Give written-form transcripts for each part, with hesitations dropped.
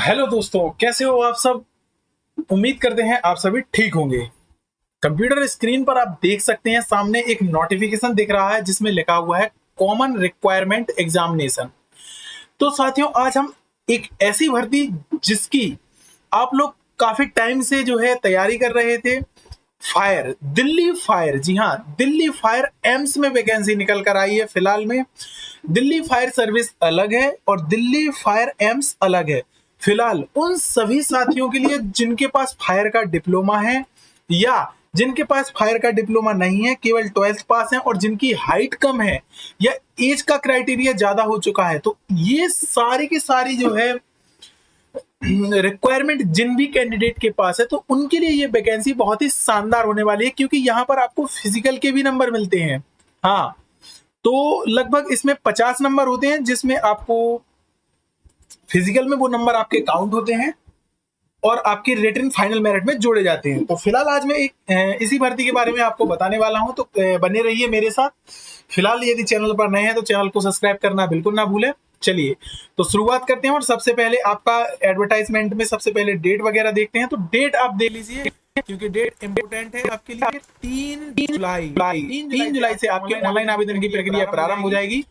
Hello दोस्तों, कैसे हो आप सब। उम्मीद करते हैं आप सभी ठीक होंगे। कंप्यूटर स्क्रीन पर आप देख सकते हैं, सामने एक नोटिफिकेशन दिख रहा है जिसमें लिखा हुआ है कॉमन रिक्वायरमेंट एग्जामिनेशन। तो साथियों, आज हम एक ऐसी भर्ती जिसकी आप लोग काफी टाइम से जो है तैयारी कर रहे थे, फायर, दिल्ली फायर। जी हाँ, दिल्ली फायर एम्स में वैकेंसी निकल कर आई है फिलहाल में। दिल्ली फायर सर्विस अलग है और दिल्ली फायर एम्स अलग है। फिलहाल उन सभी साथियों के लिए जिनके पास फायर का डिप्लोमा है या जिनके पास फायर का डिप्लोमा नहीं है, केवल 12th पास है और जिनकी हाइट कम है या एज का क्राइटेरिया ज्यादा हो चुका है, तो ये सारी की सारी जो है रिक्वायरमेंट जिन भी कैंडिडेट के पास है, तो उनके लिए ये वैकेंसी बहुत ही शानदार होने वाली है, क्योंकि यहाँ पर आपको फिजिकल के भी नंबर मिलते हैं। हाँ, तो लगभग इसमें 50 नंबर होते हैं, जिसमें आपको फिजिकल में वो नंबर आपके काउंट होते हैं और आपके रिटन फाइनल मेरिट में जोड़े जाते हैं। तो फिलहाल आज मैं एक इसी भर्ती के बारे में आपको बताने वाला हूं, तो बने रहिए मेरे साथ। फिलहाल यदि चैनल पर नए हैं तो चैनल को सब्सक्राइब करना बिल्कुल ना भूलें। चलिए, तो शुरुआत करते हैं और सबसे पहले आपका एडवर्टाइजमेंट में सबसे पहले डेट वगैरह देखते हैं। तो डेट आप देख लीजिए, क्योंकि डेट इंपोर्टेंट है आपके लिए। 3 जुलाई से आपके ऑनलाइन आवेदन की प्रक्रिया प्रारंभ हो जाएगी।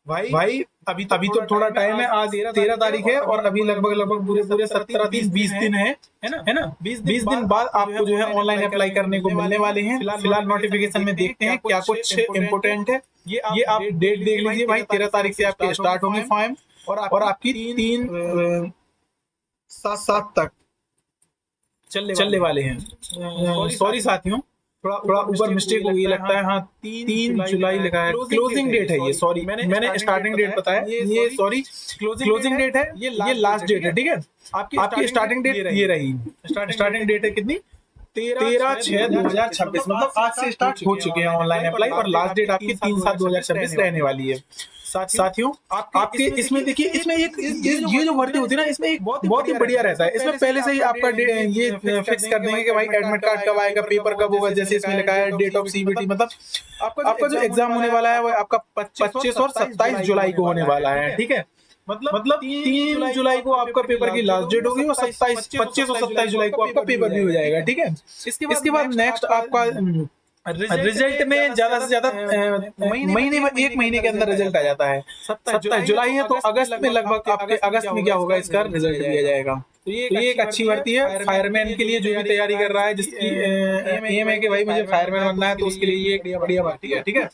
भाई अभी तो थोड़ा टाइम है, आज 13 तारीख है और अभी लगभग लगभग पूरे पूरे 17 30 20 दिन है ना। 20 दिन बाद आपको जो है ऑनलाइन अप्लाई करने को मिलने वाले हैं। फिलहाल नोटिफिकेशन में देखते हैं क्या कुछ इम्पोर्टेंट है। ये आप डेट देख लीजिए भाई, 13 तारीख से आपके स्टार्ट होंगे फॉर्म और आपकी 3 7 तक चलने वाले हैं। सॉरी साथियों, थोड़ा ऊपर मिस्टेक हो गई लगता है। हाँ, 3 जुलाई लिखा है, क्लोजिंग डेट है ये। सॉरी, मैंने स्टार्टिंग डेट बताया, ये सॉरी क्लोजिंग डेट है, ये लास्ट डेट है। ठीक है, आपकी स्टार्टिंग डेट ये रही। स्टार्टिंग डेट है कितनी? 13/6/2026, मतलब आज से स्टार्ट हो चुके हैं ऑनलाइन अप्लाई और लास्ट डेट आपकी 3/7/2026 रहने वाली है। साथियों, आपके इसमें देखिए, इसमें एक ये जो भर्ती होती है ना, इसमें एक बहुत ही बढ़िया रहता है। इसमें पहले से ही आपका ये फिक्स कर देंगे कि भाई एडमिट कार्ड कब आएगा, पेपर कब होगा। जैसे इसमें लिखा है डेट ऑफ सीबीटी, मतलब आपका जो एग्जाम होने वाला है वो आपका 25 और 27 जुलाई को होने वाला है। ठीक है, मतलब 3 जुलाई को आपका पेपर की लास्ट डेट होगी और 25 और 27 जुलाई को आपका पेपर भी हो जाएगा। ठीक है, इसके बाद नेक्स्ट आपका रिजल्ट में ज्यादा से ज्यादा महीने में 1 महीने के अंदर रिजल्ट आ जाता है। 27 जुलाई है तो अगस्त में लगभग आपके अगस्त में क्या होगा, इसका रिजल्ट दिया जाएगा। तो ये एक अच्छी भर्ती है फायरमैन के लिए, जो भी तैयारी कर रहा है, जिसकी एम है कि भाई मुझे फायरमैन बनना है, तो उसके लिए ये एक बढ़िया भर्ती है। ठीक है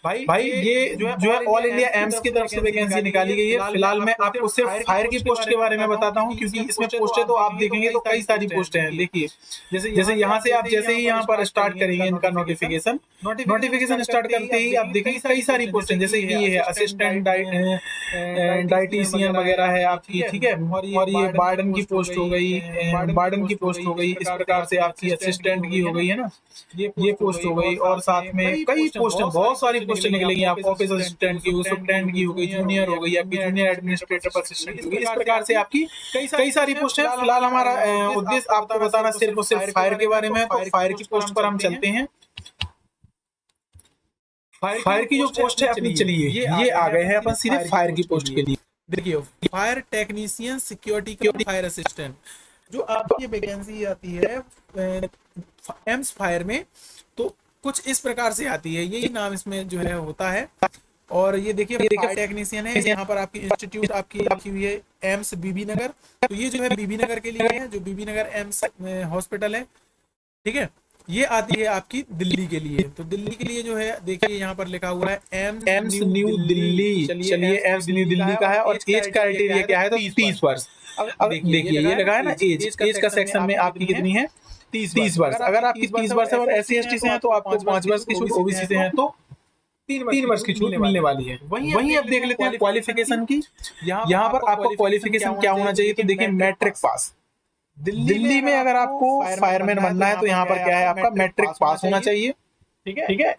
भाई, ये जो है ऑल इंडिया एम्स की तरफ से वैकेंसी निकाली गई है। फिलहाल मैं आपको सिर्फ फायर की पोस्ट के बारे में बताता हूँ, क्योंकि इसमें पोस्टें तो आप देखेंगे तो कई सारी पोस्टें हैं। देखिए, जैसे यहाँ से आप जैसे ही यहाँ पर स्टार्ट करेंगे इनका नोटिफिकेशन स्टार्ट करते ही आप देखेंगे कई सारी पोस्टें, जैसे कि ये है असिस्टेंट डाइटिशियन वगैरह है आपकी। ठीक है, और ये वार्डन की पोस्ट हो गई, वार्डन की पोस्ट हो गई, इस प्रकार से आपकी असिस्टेंट की हो गई है ना, ये पोस्ट हो गई। और साथ में कई पोस्ट, बहुत सारी पोस्टें निकलेंगी। आप ऑफिस असिस्टेंट की, सुपरटेंडेंट की हो गई, जूनियर हो गई, आपकी जूनियर एडमिनिस्ट्रेटिव असिस्टेंट हो गई। इस प्रकार से आपकी कई सारी पोस्ट है। फिलहाल हमारा उद्देश्य आपको बताना सिर्फ और सिर्फ फायर के बारे में है, तो फायर की पोस्ट पर हम चलते हैं। फायर की जो पोस्ट है अपनी, चलिए ये आ गए हैं अपन सीधे फायर की पोस्ट के लिए। देखिए, फायर टेक्नीशियन सिक्योरिटी का फायर असिस्टेंट, जो आपकी वैकेंसी आती है एम्स फायर में, तो कुछ इस प्रकार से आती है। यही नाम इसमें जो है होता है। और ये देखिए फायर टेक्नीशियन है, यहाँ पर आपकी इंस्टीट्यूट आपकी लिखी हुई है एम्स बीबी नगर। तो ये जो है बीबी नगर के लिए है, जो बीबी नगर एम्स हॉस्पिटल है। ठीक है, ये आती है आपकी दिल्ली के लिए। तो दिल्ली के लिए जो है देखिए यहाँ पर लिखा हुआ है एम्स न्यू दिल्ली। चलिए, एम्स न्यू दिल्ली का है और एज क्राइटेरिया क्या है, तो 30 वर्ष। अब देखिए ये लगा है ना, एज का सेक्शन में आपकी कितनी है, 30 वर्ष। अगर आपकी 30 वर्ष है और SC/ST से है तो आपको 5 वर्ष की छूट, OBC से है तो 3 वर्ष की छूट मिलने वाली है। वहीं अब देख लेते हैं क्वालिफिकेशन की। यहाँ पर आपको क्वालिफिकेशन क्या होना चाहिए, तो देखिए मैट्रिक पास। दिल्ली में अगर आपको फायरमैन बनना है तो यहाँ पर क्या है, आपका मैट्रिक पास होना चाहिए। ठीक है,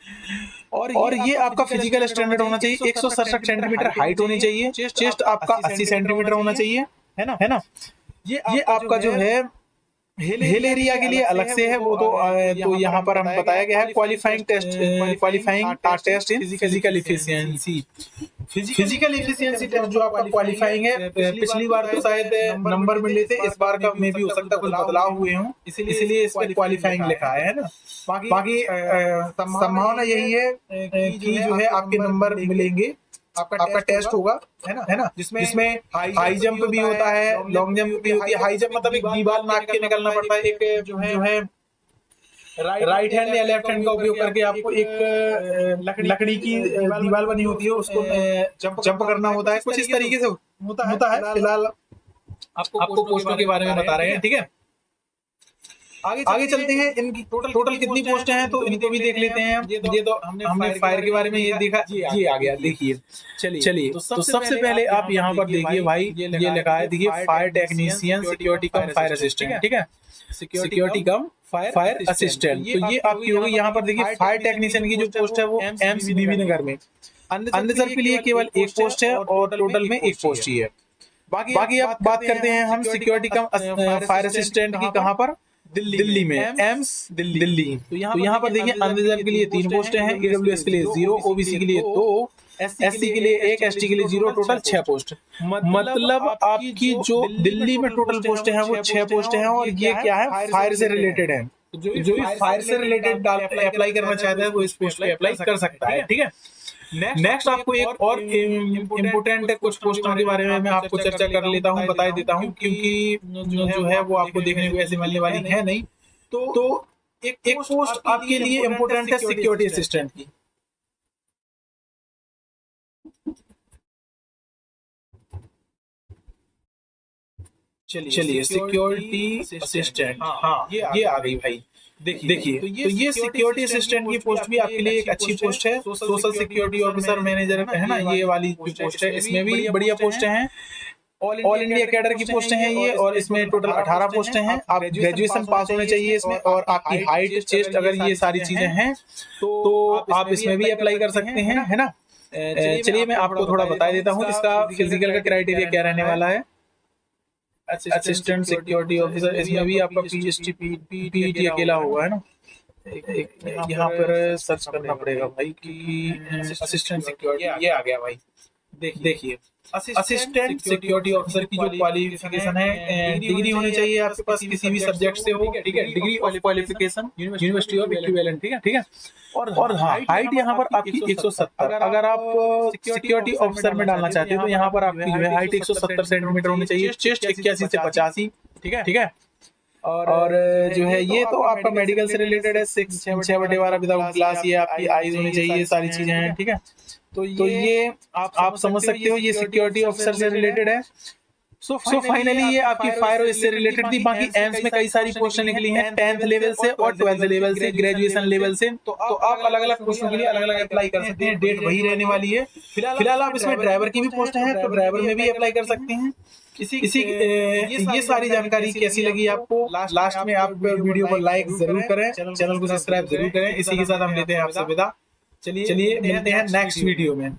और ये आपका फिजिकल स्टैंडर्ड होना चाहिए। 167 सेंटीमीटर हाइट होनी चाहिए, चेस्ट आपका 80 सेंटीमीटर होना चाहिए, है ना। ये आपका जो है हिल एरिया के लिए अलग से है वो तो यहाँ पर हम बताया गया है qualifying test in physical efficiency. Physical efficiency test जो आपका क्वालिफाइंग है, पिछली बार तो शायद नंबर में लेते, इस बार का में भी हो सकता है कुछ बदलाव हुए हों, इसलिए इस पर क्वालिफाइंग लिखा है ना। बाकी संभावना यही है कि जो है आपके नंबर मिलेंगे, आपका टेस्ट होगा, है ना, जिसमें हाई जंप भी होता है, लॉन्ग जंप भी होती है। हाई जंप मतलब एक दीवार नाक के निकलना पड़ता है, एक जो है राइट हैंड या लेफ्ट हैंड का उपयोग करके आपको एक लकड़ी की दीवार बनी होती है, उसको जंप करना होता है, कुछ इस तरीके से होता है। फिलहाल आपको पोस्टों के बारे में बता रहे हैं, ठीक है। आगे चलते हैं, इनकी टोटल कितनी पोस्टें हैं तो इनको भी देख लेते हैं। ये तो हमने फायर के बारे में ये देखा, ये आ गया, देखिए। चलिए तो सबसे पहले आप यहाँ पर देखिए भाई, ये लिखा है, देखिए फायर टेक्नीशियन सिक्योरिटी कम फायर असिस्टेंट, ठीक है, सिक्योरिटी कम फायर असिस्टेंट। तो ये आपकी होगी। यहाँ पर देखिए फायर टेक्नीशियन की जो पोस्ट है वो एम्स बीबी नगर में, अनरिजर्व के लिए केवल एक पोस्ट है और टोटल में एक पोस्ट ही है। बाकी अब बात करते हैं हम सिक्योरिटी कम फायर असिस्टेंट की, कहाँ पर, दिल्ली में, एम्स दिल्ली। तो यहाँ पर देखिए अनरिजर्व के लिए 3 पोस्टें हैं, ईडब्ल्यूएस के लिए 0, ओबीसी के लिए 2, एससी के लिए 1, एसटी के लिए 0, टोटल 6 पोस्ट। मतलब आपकी जो दिल्ली में टोटल पोस्टें हैं वो 6 पोस्टें हैं, और ये क्या है, फायर से रिलेटेड है। जो भी फायर से रिलेटेड अप्लाई करना चाहता है वो इस पोस्ट पे अप्लाई कर सकता है, ठीक है। नेक्स्ट आपको एक और इम्पोर्टेंट कुछ पोस्टों के बारे में मैं आपको चर्चा कर लेता हूँ, बता देता हूँ, क्योंकि जो है वो आपको देखने को ऐसे मिलने वाली है नहीं। तो एक पोस्ट आपके लिए इम्पोर्टेंट है सिक्योरिटी असिस्टेंट की। चलिए सिक्योरिटी असिस्टेंट, हाँ ये आ गई भाई। देखिए तो ये सिक्योरिटी असिस्टेंट की पोस्ट भी आपके लिए एक अच्छी पोस्ट है। सोशल सिक्योरिटी ऑफिसर मैनेजर है ना, ये वाली जो पोस्ट है, इसमें भी बढ़िया पोस्टें हैं। ऑल इंडिया कैडर की पोस्टें हैं ये, और इसमें टोटल 18 पोस्टें हैं। आप ग्रेजुएशन पास होने चाहिए इसमें, और आपकी हाइट, चेस्ट, अगर ये सारी चीजें हैं तो आप इसमें भी अप्लाई कर सकते हैं, है ना। चलिए मैं आपको थोड़ा बता देता हूँ इसका फिजिकल का क्राइटेरिया क्या रहने वाला है। असिस्टेंट सिक्योरिटी ऑफिसर, इसमें भी आपका पीईटी अकेला होगा, है ना। यहाँ पर सर्च करना पड़ेगा भाई कि असिस्टेंट सिक्योरिटी, ये आ गया भाई। देखिए असिस्टेंट सिक्योरिटी ऑफिसर की जो क्वालिफिकेशन है, डिग्री होनी चाहिए आपके पास किसी भी सब्जेक्ट से हो, ठीक है, degree of qualification university of equivalent, ठीक है। और हाइट यहाँ पर आपकी 170, अगर आप सिक्योरिटी ऑफिसर में डालना चाहते हो तो यहाँ पर आपकी जो है हाइट 170 सेंटीमीटर होनी चाहिए, चेस्ट 81 से 85, ठीक है। और जो है ये तो आपका मेडिकल से रिलेटेड है, 6/12 विदाउट ग्लास, ये आपकी आईज होनी चाहिए, सारी चीजें हैं, ठीक है। तो ये आप समझ सकते हो, ये सिक्योरिटी ऑफिसर से रिलेटेड है। सो फाइनली ये आपकी फायर इससे रिलेटेड थी। बाकी एम्स में कई सारी पोस्टें निकली हैं 10th लेवल से और 12th लेवल से, ग्रेजुएशन लेवल से। तो आप अलग अलग पोस्टों के लिए अलग अलग अप्लाई कर सकते हैं, डेट वही रहने वाली है। फिलहाल आप इसमें ड्राइवर की भी पोस्ट है तो ड्राइवर में भी अप्लाई कर सकते हैं। ये सारी जानकारी कैसी लगी आपको, लास्ट में आप वीडियो को लाइक जरूर करें, चैनल को सब्सक्राइब जरूर करें। इसी के साथ हम लेते हैं आपसे विदा। चलिए मिलते हैं नेक्स्ट वीडियो में।